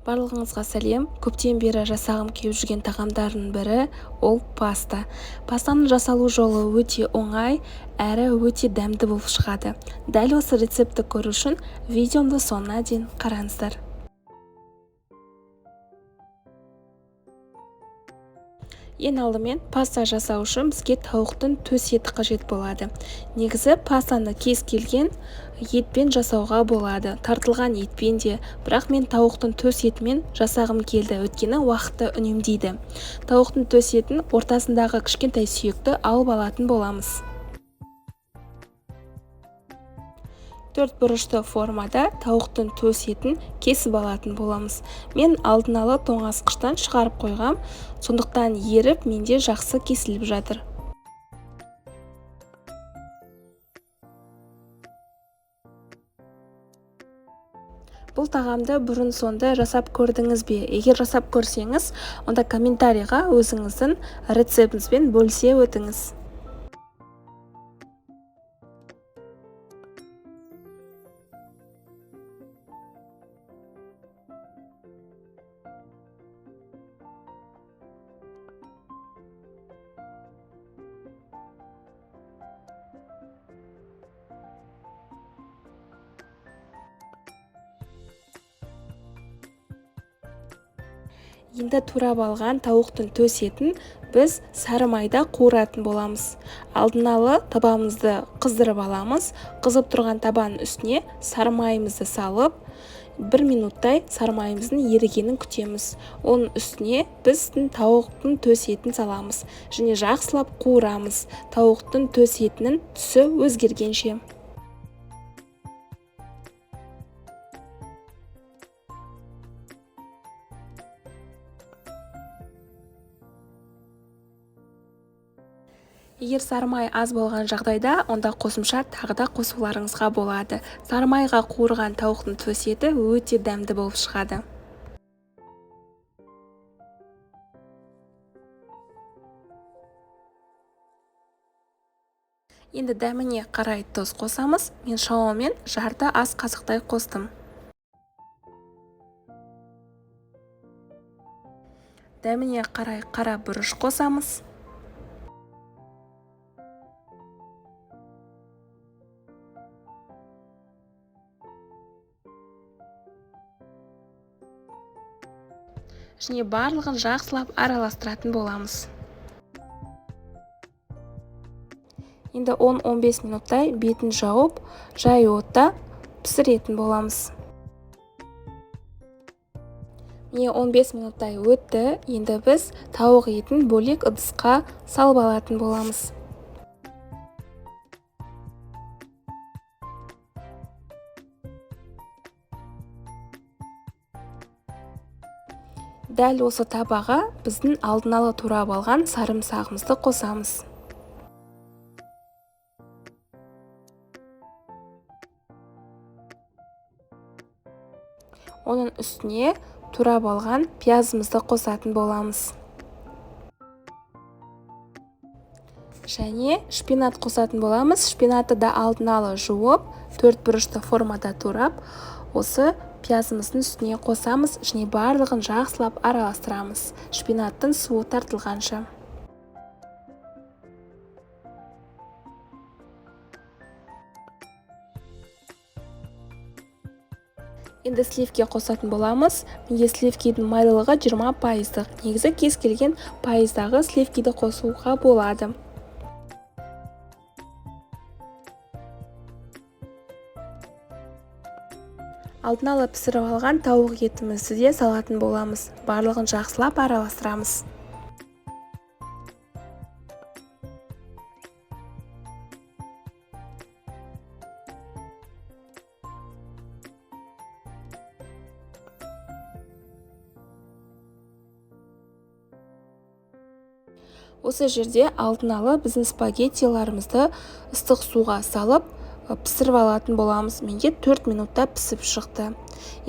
Барлығыңызға сәлем. Көптен бері жасағым келіп жүрген тағамдардың бірі ол паста. Пастаның жасалу жолы өте оңай әрі өте дәмді болып шығады. Дәл осы рецепті көру үшін видеомды соңына дейін қараңыздар. Ең алдымен паста жасау үшін бізге тауықтың төс еті қажет болады. Негізі пастаны кез келген етпен жасауға болады, тартылған етпен де, бірақ мен тауықтың төс етімен жасағым келді, өйткені уақытты үнемдейді. Тауықтың төс етін ортасындағы кішкентай сүйекті алып алатын боламыз. Төрт бұрышты формада тауықтың төс етін кесіп алатын боламыз. Мен алдын ала тоңазытқыштан шығарып қойғам, сондықтан еріп менде жақсы кесіліп жатыр. Бұл тағамды бұрын сонды жасап көрдіңіз бе? Егер жасап көрсеңіз, онда комментарийға өзіңіздің рецептіңізбен бөлісе өтіңіз. Енді турап алған тауықтың төс етін біз сары майда қуыратын боламыз. Алдын ала табамызды қыздырып аламыз. Қызып тұрған табанның үстіне сары майымызды салып, 1 минуттай сары майымыздың ерігенін күтеміз. Оның үстіне біздің тауықтың төс етін саламыз және жақсылап қуырамыз. Тауықтың төс етінің түсі өзгергенше. Егер сары май аз болған жағдайда, онда қосымша тағы да қосуларыңызға болады. Сары майға қуырған тауықтың төс еті өте дәмді болып шығады. Енді дәміне қарай тұз қосамыз. Мен шамамен жарты ас қасықтай қостым. Дәміне қарай қара бұрыш қосамыз. Және барлығын жақсылап араластыратын боламыз. Енді 10-15 минуттай бетін жауып, жай отта пісіретін боламыз. Міне 15 минуттай өтті. Енді біз тауық етін бөлек ыдысқа салып алатын боламыз. Дәл осы табаға біздің алдын ала турап алған сарымсағымызды қосамыз. Оның үстіне турап алған пиязымызды қосатын боламыз. Және шпинат қосатын боламыз. Шпинатты да алдын ала жуып, 4 бұрышты формада турап, осы пиязымыздың үстіне қосамыз және барлығын жақсылап араластырамыз. Шпинаттың суы тартылғанша. Енді сливке қосатын боламыз. Менде сливкидің майлылығы 20%. Негізі кез келген пайыздағы сливкиді қосуға болады. Алдын ала пісіріп алған тауық етімізді де салатын боламыз. Барлығын жақсылап араластырамыз. Осы жерде алдын ала біздің спагеттиларымызды ыстық суға салып, пісіріп алатын боламыз. Менде 4 минутта пісіп шықты.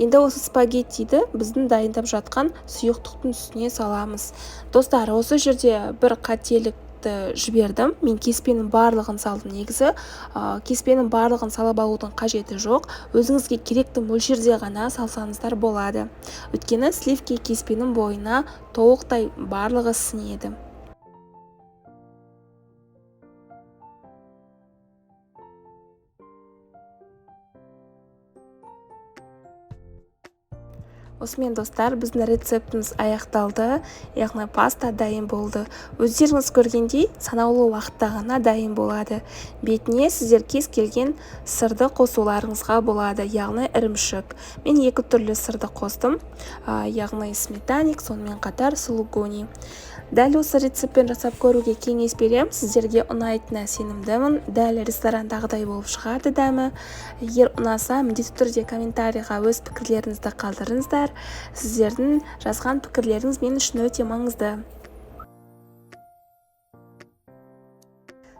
Енді осы спагеттиді біздің дайындап жатқан сұйықтықтың үстіне саламыз. Достар, осы жерде бір қателік рецептті жібердім. Мен кеспенің барлығын салдым. Негізі кеспенің барлығын салып алудың қажеті жоқ. Өзіңізге керекті мөлшерде ғана салсаңыздар болады. Өйткені сливки кеспенің бойына толықтай барлығы сіңеді. Осымен достар, біздің рецептіміз аяқталды, яғни паста дайын болды. Өздеріңіз көргендей, санаулы уақытта ғана дайын болады. Бетіне сіздер кез келген сырды қосуларыңызға болады, яғни ірімшік. Мен 2 түрлі сырды қостым, яғни сметаник, сонымен қатар сулугуни. Дәл осы рецептпен жасап көруге кеңес берем. Сіздерге ұнайтынына сенімдімін. Дәл ресторандағыдай болып шығады дәмі. Егер ұнаса, міндетті түрде комментарийға өз пікірлеріңізді қалдырыңыздар. Сіздердің жазған пікірлеріңіз мен үшін өте маңызды.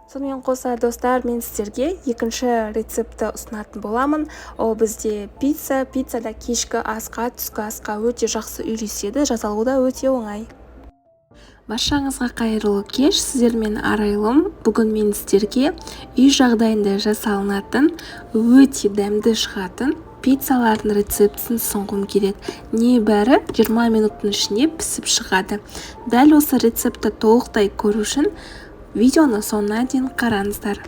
Сонымен қоса достар, мен сіздерге екінші рецепті ұсынатын боламын. Ол бізде пицца. Пиццада кешкі асқа, түскі асқа өте жақсы үйлеседі, жасалуы да өте оңай. Баршаңызға қайырлы кеш, сіздермен арайлым. Бүгін мен сіздерге үй жағдайында жасалынатын, өте дәмді шығатын пиццалардың рецептісін ұсынғым келеді. Небәрі 20 минуттың ішінде пісіп шығады. Дәл осы рецепті толықтай көру үшін видеоны соңына дейін қараңыздар.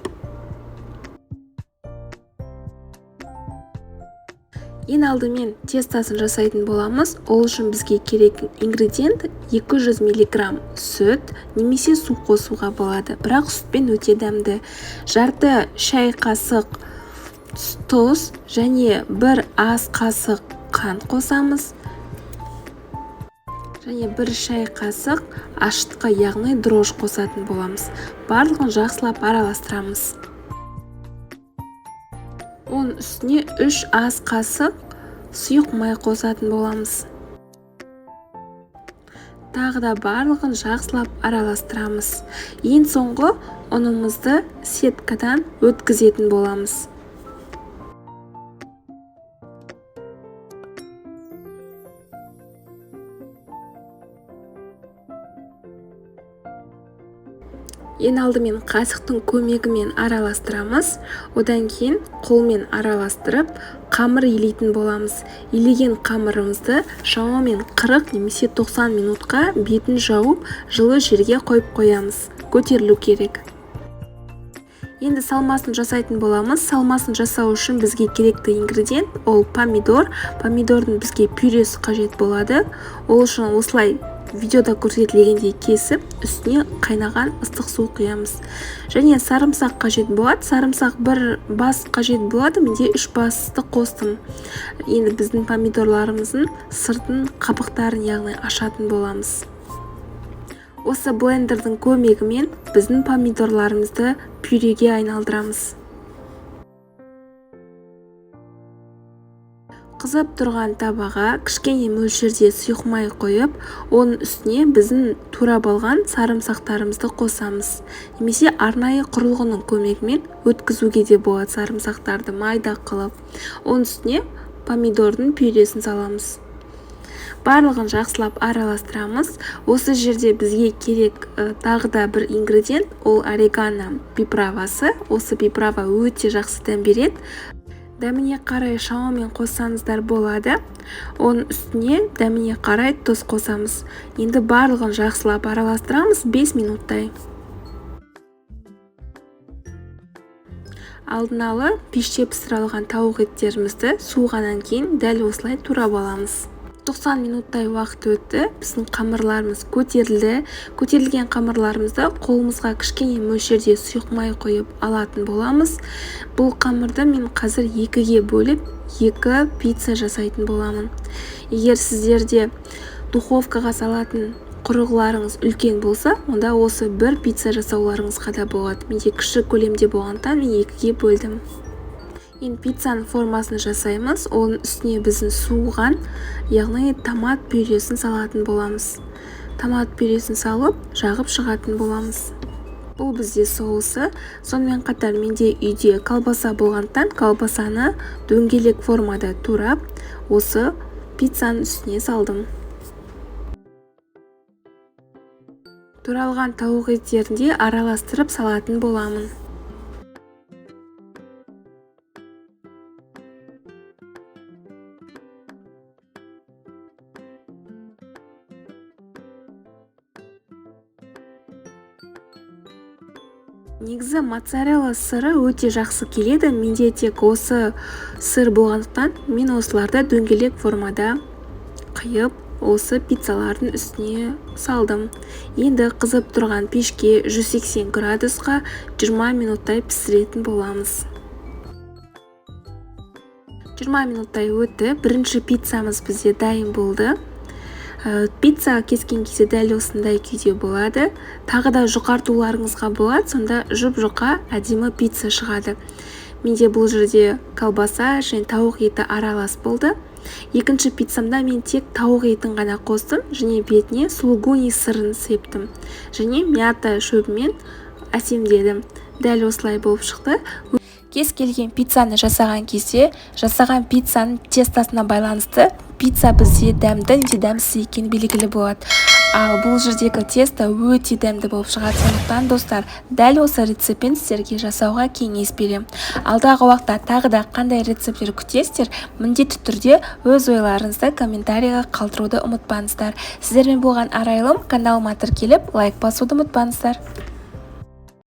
Ең алдымен тестасын жасайтын боламыз. Ол үшін бізге керек ингредиент 200 мг сүт немесе су қосуға болады. Бірақ сүтпен өте дәмді. Жарты шай қасық тұз және 1 ас қасық қант қосамыз. Және 1 шай қасық ашытқы, яғни дрож қосатын боламыз. Барлығын жақсылап араластырамыз. Оның үстіне 3 ас қасық сұйық май қосатын боламыз. Тағы да барлығын жақсылап араластырамыз. Ең соңғы ұнымызды сеткадан өткізетін боламыз. Ең алдымен қасықтың көмегімен араластырамыз. Одан кейін қолмен араластырып, қамыр илейтін боламыз. Илеген қамырымызды шамамен 40 немесе 90 минутқа бетін жауып, жылы жерге қойып қоямыз. Көтерілу керек. Енді салмасын жасайтын боламыз. Салмасын жасау үшін бізге керекті ингредиент ол помидор. Помидордың бізге пюресі қажет болады. Ол үшін осылай видеода көрсетілгендей кесіп, үстіне қайнаған ыстық су құямыз. Және сарымсақ қажет болады. Сарымсақ 1 бас қажет болады. Менде 3 басты қостым. Енді біздің помидорларымыздың сыртын қабықтарын, яғни ашатын боламыз. Осы блендердің көмегімен біздің помидорларымызды пюреге айналдырамыз. Қызып тұрған табаға кішкене мөлшерде сұйық май қойып, оның үстіне біздің турап алған сарымсақтарымызды қосамыз. Немесе арнайы құрылғының көмегімен өткізуге де болады сарымсақтарды майда қылып. Оның үстіне помидордың пюресін саламыз. Барлығын жақсылап араластырамыз. Осы жерде бізге керек тағы да бір ингредиент, ол орегано приправасы. Осы приправа өте жақсы дәм береді. Дәміне қарай шамамен қоссаңыздар болады. Оның үстіне дәміне қарай тұз қосамыз. Енді барлығын жақсылап араластырамыз 5 минуттай. Алдын ала пеште пісірілген тауық еттерімізді суығаннан кейін дәл осылай турап аламыз. 90 минуттай уақыт өтті. Біздің қамырларымыз көтерілді. Көтерілген қамырларымызды қолымызға кішкене мөлшерде сұйық май қойып алатын боламыз. Бұл қамырды мен қазір 2-ге бөліп, 2 пицца жасайтын боламын. Егер сіздерде духовкаға салатын құрылғыларыңыз үлкен болса, онда осы 1 пицца жасауларыңызға да болады. Менде кіші көлемде болғандықтан мен 2-ге бөлдім. Енді пиццаның формасын жасаймыз. Оның үстіне біздің суыған, яғни томат пюресін салатын боламыз. Томат пюресін салып, жағып шығатын боламыз. Бұл бізде соусы. Сонымен қатар менде үйде колбаса болғандықтан колбасаны дөңгелек формада турап, осы пиццаның үстіне салдым. туралған тауық еттерін де араластырып салатын боламын. Негізі моцарелла сыры өте жақсы келеді. Менде тек осы сыр болғандықтан мен осыларды дөңгелек формада қиып, осы пиццалардың үстіне салдым. Енді қызып тұрған пешке 180 градусқа 20 минуттай пісіретін боламыз. 20 минуттай өтті. Бірінші пиццамыз бізде дайын болды. Пицца кескен кезде дәл осындай күйде болады. Тағы да жұқартуларыңызға болады, сонда жұп-жұқа әдемі пицца шығады. Менде бұл жерде колбаса және тауық еті аралас болды. Екінші пиццамда мен тек тауық етін ғана қостым, және бетіне сулугуни сырын септім, және мята шөбімен әсемдедім. Дәл осылай болып шықты. Кез келген пиццаны жасаған кезде, жасаған пиццаның тестасына байланысты пицца бізде дәмді не дәмсіз екені белгілі болады. Ал бұл жердегі тесто өте дәмді болып шығады. Сондықтан достар, дәл осы рецептпен сіздерге жасауға кеңес беремін. Алдағы уақытта тағы да қандай рецепттер күтесіздер, міндетті түрде өз ойларыңызды комментарийға қалдыруды ұмытпаңыздар. Сіздермен болған арайлым, каналыма тіркеліп лайк басуды ұмытпаңыздар.